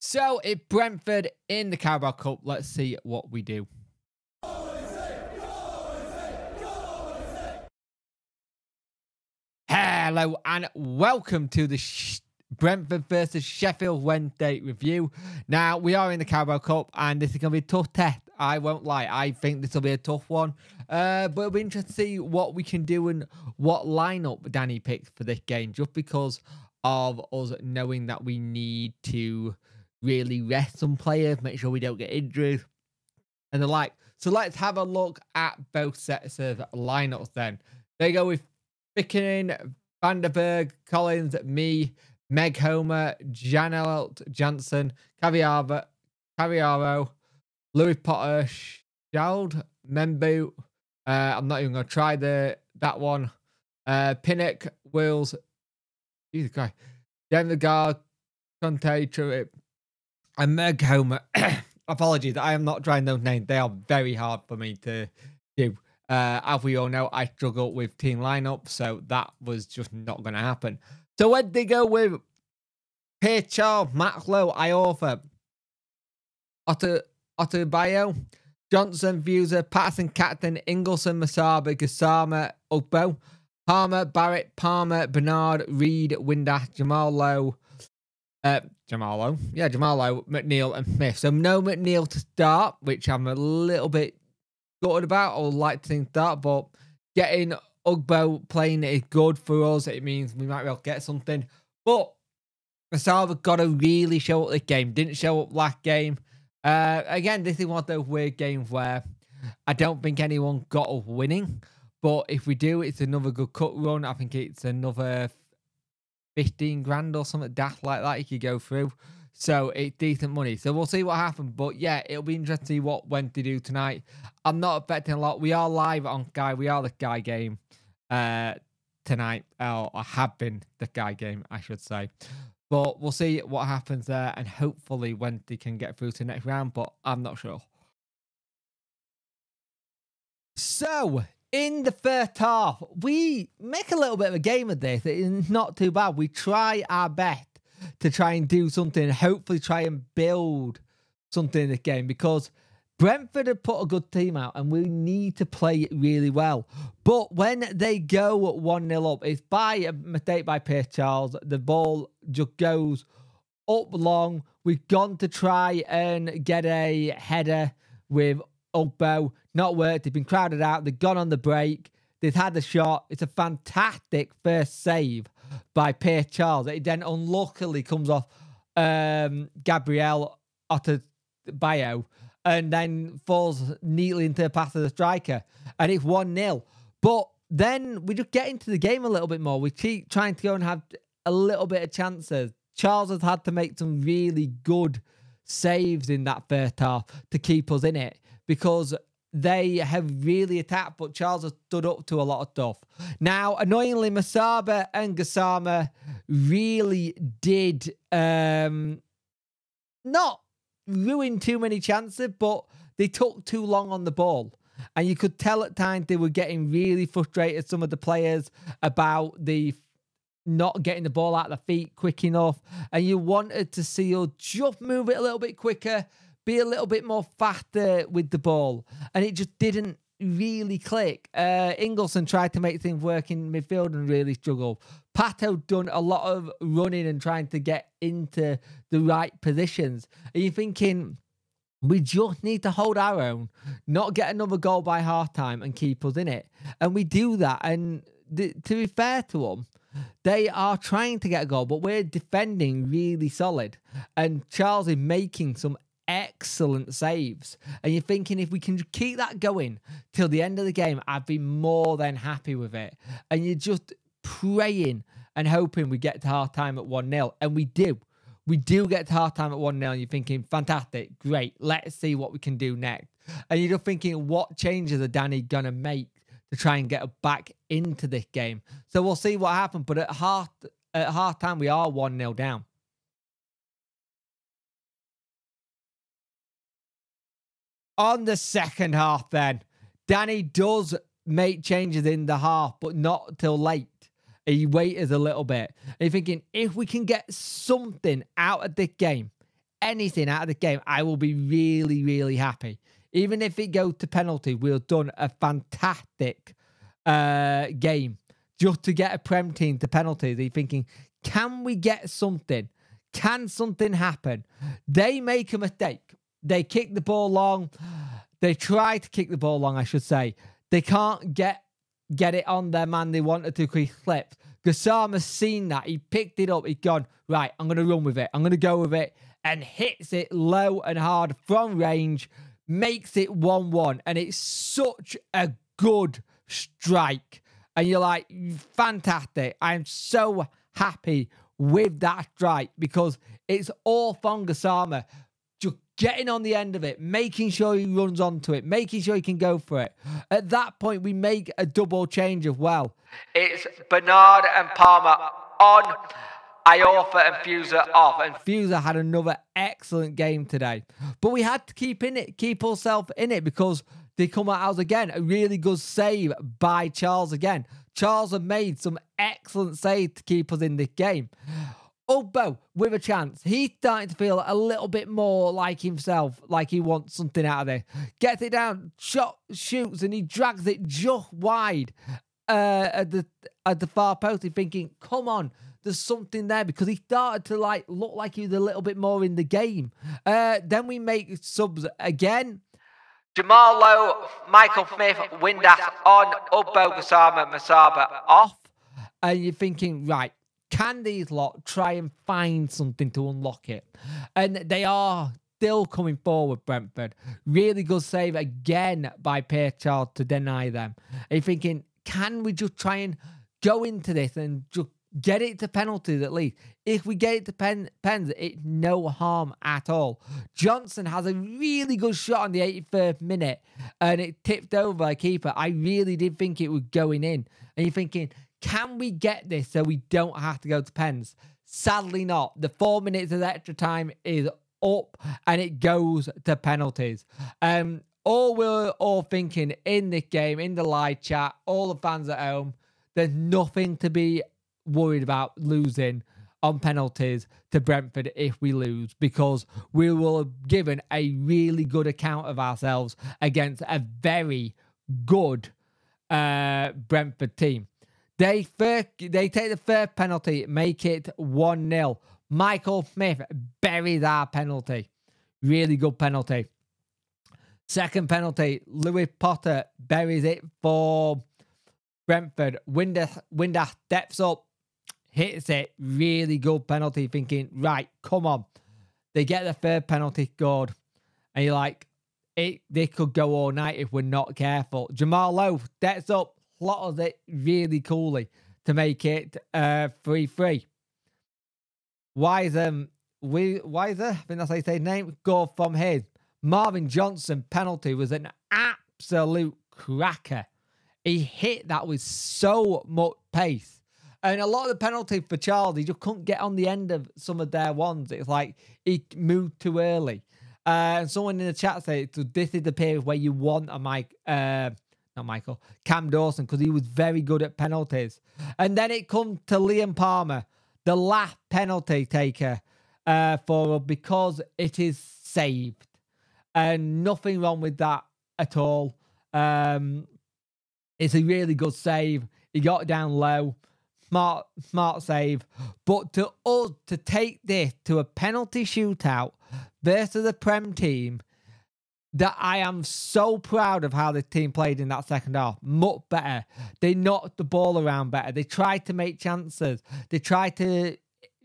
So, it's Brentford in the Carabao Cup. Let's see what we do. Hello and welcome to the Brentford versus Sheffield Wednesday review. Now, we are in the Carabao Cup and this is going to be a tough test. I won't lie. I think this will be a tough one. But it'll be interesting to see what we can do and what lineup Danny picked for this game, just because of us knowing that we need to really rest some players, make sure we don't get injured and the like. So let's have a look at both sets of lineups then. There you go with Pickering, Vanderberg, Collins, me, Meg Homer, Janelt Jansen, Caviaro, Louis Potter, Shald, Membu. I'm not even going to try that one. Pinnock, Wills, Jesus Christ, Denver Guard, Conte, Truitt, and Meg Homer. Apologies, I am not trying those names. They are very hard for me to do. As we all know, I struggle with team lineup, so that was just not going to happen. So when they go with Pierre Charles, Matt Lowe, Iorfa, Otto Bio, Johnson, Fuser, Patterson, Captain, Ingleson, Masaba, Gassama, Ugbo, Palmer, Barrett, Palmer, Bernard, Reed, Windass, Jamal Lowe, McNeil, and Smith. So no McNeil to start, which I'm a little bit gutted about. I would like to think start, but getting Ugbo playing is good for us. It means we might be able to get something. But Masaba got to really show up this game. Didn't show up last game. Again, this is one of those weird games where I don't think anyone got us winning. But if we do, it's another good cut run. I think it's another 15 grand or something daft like that you could go through. So it's decent money. So we'll see what happens. But yeah, it'll be interesting to see what Wednesday do tonight. I'm not expecting a lot. We are live on Sky. We are the Sky game tonight. Or have been the Sky game, I should say. But we'll see what happens there. And hopefully Wednesday can get through to the next round. But I'm not sure. So in the first half, we make a little bit of a game of this. It's not too bad. We try our best to try and do something, hopefully try and build something in this game, because Brentford have put a good team out and we need to play it really well. But when they go 1-0 up, it's by a mistake by Pierce Charles. The ball just goes up long. We've gone to try and get a header with Ugbo. Not worked. They've been crowded out. They've gone on the break. They've had the shot. It's a fantastic first save by Pierce Charles. It then unluckily comes off Gabriel Ottobio and then falls neatly into the path of the striker. And it's 1-0. But then we just get into the game a little bit more. We keep trying to go and have a little bit of chances. Charles has had to make some really good saves in that first half to keep us in it, because they have really attacked, but Charles has stood up to a lot of stuff. Now, annoyingly, Masaba and Gassama really did not ruin too many chances, but they took too long on the ball. And you could tell at times they were getting really frustrated, some of the players, about the not getting the ball out of the feet quick enough. And you wanted to see us just move it a little bit quicker, be a little bit more faster with the ball. And it just didn't really click. Ingleson tried to make things work in midfield and really struggled. Pato done a lot of running and trying to get into the right positions. And you're thinking, we just need to hold our own, not get another goal by half-time and keep us in it. And we do that. And to be fair to them, they are trying to get a goal, but we're defending really solid. And Charles is making some excellent saves. And you're thinking, if we can keep that going till the end of the game, I'd be more than happy with it. And you're just praying and hoping we get to half-time at 1-0. And we do. We do get to half-time at 1-0. And you're thinking, fantastic, great. Let's see what we can do next. And you're just thinking, what changes are Danny going to make to try and get back into this game? So we'll see what happens. But at half-time, we are 1-0 down. On the second half then, Danny does make changes in the half, but not till late. He waited a little bit. And you're thinking, if we can get something out of this game, anything out of the game, I will be really, really happy. Even if it goes to penalty, we've done a fantastic game. Just to get a Prem team to penalties, you're thinking, can we get something? Can something happen? They make a mistake. They kick the ball long. They try to kick the ball long, I should say. They can't get it on their man they wanted to. He slipped. Gassama's seen that. He picked it up. He's gone, right, I'm going to run with it. I'm going to go with it. And hits it low and hard from range. Makes it 1-1. And it's such a good strike. And you're like, fantastic. I'm so happy with that strike because it's all from Gassama. Just getting on the end of it, making sure he runs onto it, making sure he can go for it. At that point, we make a double change as well. It's Bernard and Palmer on, Iorfa and Fuser off. And Fuser had another excellent game today. But we had to keep ourselves in it because they come at us again. A really good save by Charles again. Charles had made some excellent saves to keep us in this game. Ugbo with a chance. He's starting to feel a little bit more like himself, like he wants something out of it. Gets it down, shoots, and he drags it just wide at the far post. He's thinking, come on, there's something there because he started to look like he was a little bit more in the game. Then we make subs again. Jamal Lowe, Michael Smith, Windass on, Ugbo, Gassama, Masaba off. And you're thinking, right, can these lot try and find something to unlock it? And they are still coming forward, Brentford. Really good save again by Pierre Charles to deny them. And you're thinking, can we just try and go into this and just get it to penalties at least? If we get it to pens, it's no harm at all. Johnson has a really good shot on the 81st minute and it tipped over a keeper. I really did think it was going in. And you're thinking, can we get this so we don't have to go to pens? Sadly not. The 4 minutes of extra time is up and it goes to penalties. All we're all thinking in this game, in the live chat, all the fans at home, there's nothing to be worried about losing on penalties to Brentford if we lose, because we will have given a really good account of ourselves against a very good Brentford team. They take the third penalty, make it 1-0. Michael Smith buries our penalty. Really good penalty. Second penalty, Louis Potter buries it for Brentford. Windass steps up, hits it. Really good penalty, thinking, right, come on. They get the third penalty scored. And you're like, they could go all night if we're not careful. Jamal Lowe steps up, slotters it really coolly to make it 3-3. Weiser, I think that's how you say his name, goal from his. Marvin Johnson penalty was an absolute cracker. He hit that with so much pace. And a lot of the penalty for Charles, he just couldn't get on the end of some of their ones. It's like he moved too early. And someone in the chat said, this is the period where you want a Cam Dawson, because he was very good at penalties. And then it comes to Liam Palmer, the last penalty taker for us, because it is saved. And nothing wrong with that at all. It's a really good save. He got down low. Smart save. But to us, to take this to a penalty shootout versus a Prem team, that I am so proud of how the team played in that second half. Much better. They knocked the ball around better. They tried to make chances. They tried to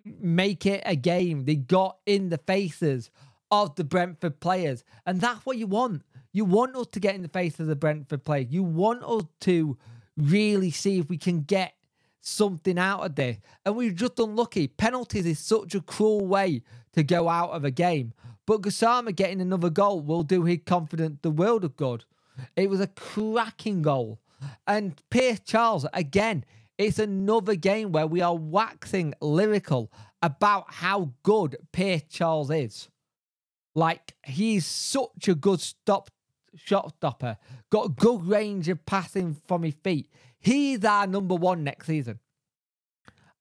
make it a game. They got in the faces of the Brentford players. And that's what you want. You want us to get in the face of the Brentford players. You want us to really see if we can get something out of this. And we're just unlucky. Penalties is such a cruel way to go out of a game. But Gassama getting another goal will do his confidence the world of good. It was a cracking goal. And Pierce Charles, again, it's another game where we are waxing lyrical about how good Pierce Charles is. Like, he's such a good shot stopper. Got good range of passing from his feet. He's our number one next season.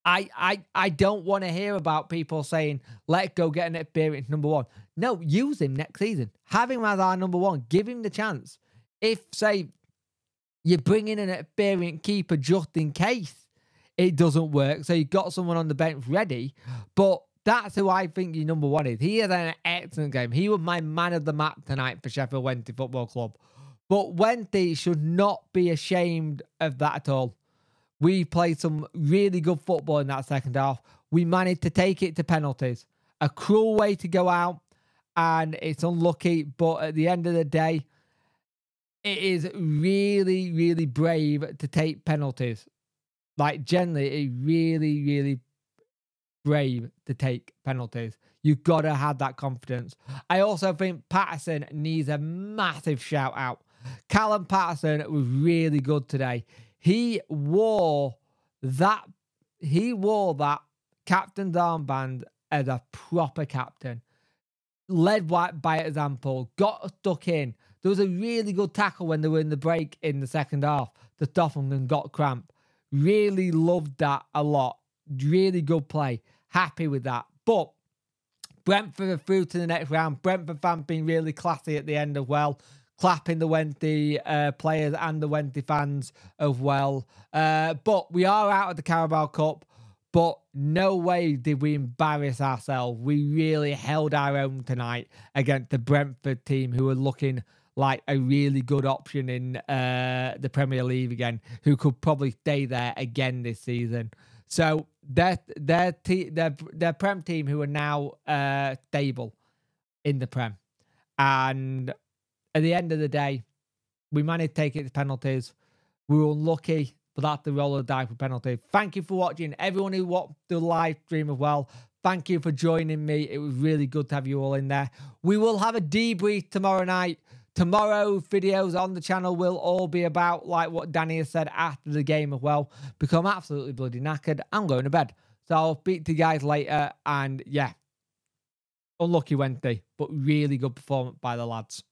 I don't want to hear about people saying, let's go get an experienced number one. No, use him next season. Have him as our number one. Give him the chance. If, say, you bring in an experienced keeper just in case it doesn't work, so you've got someone on the bench ready, but that's who I think your number one is. He had an excellent game. He was my man of the match tonight for Sheffield Wednesday Football Club. But Wednesday should not be ashamed of that at all. We played some really good football in that second half. We managed to take it to penalties. A cruel way to go out, and it's unlucky, but at the end of the day, it is really, really brave to take penalties. Like, generally, it's really, really brave to take penalties. You've got to have that confidence. I also think Patterson needs a massive shout out. Callum Patterson was really good today. He wore that captain's armband as a proper captain. Led by example, got stuck in. There was a really good tackle when they were in the break in the second half to stop them and got cramp. Really loved that a lot. Really good play. Happy with that. But Brentford are through to the next round. Brentford fans being really classy at the end as well. Clapping the Wednesday players and the Wednesday fans as well. But we are out of the Carabao Cup. But no way did we embarrass ourselves. We really held our own tonight against the Brentford team, who are looking like a really good option in the Premier League again, who could probably stay there again this season. So their Prem team, who are now stable in the Prem. And at the end of the day, we managed to take it to penalties. We were unlucky, but that's the roll of the dice for penalty. Thank you for watching. Everyone who watched the live stream as well, thank you for joining me. It was really good to have you all in there. We will have a debrief tomorrow night. Tomorrow, videos on the channel will all be about, like what Danny has said, after the game as well, because I'm absolutely bloody knackered. I'm going to bed. So I'll speak to you guys later. And yeah, unlucky Wednesday, but really good performance by the lads.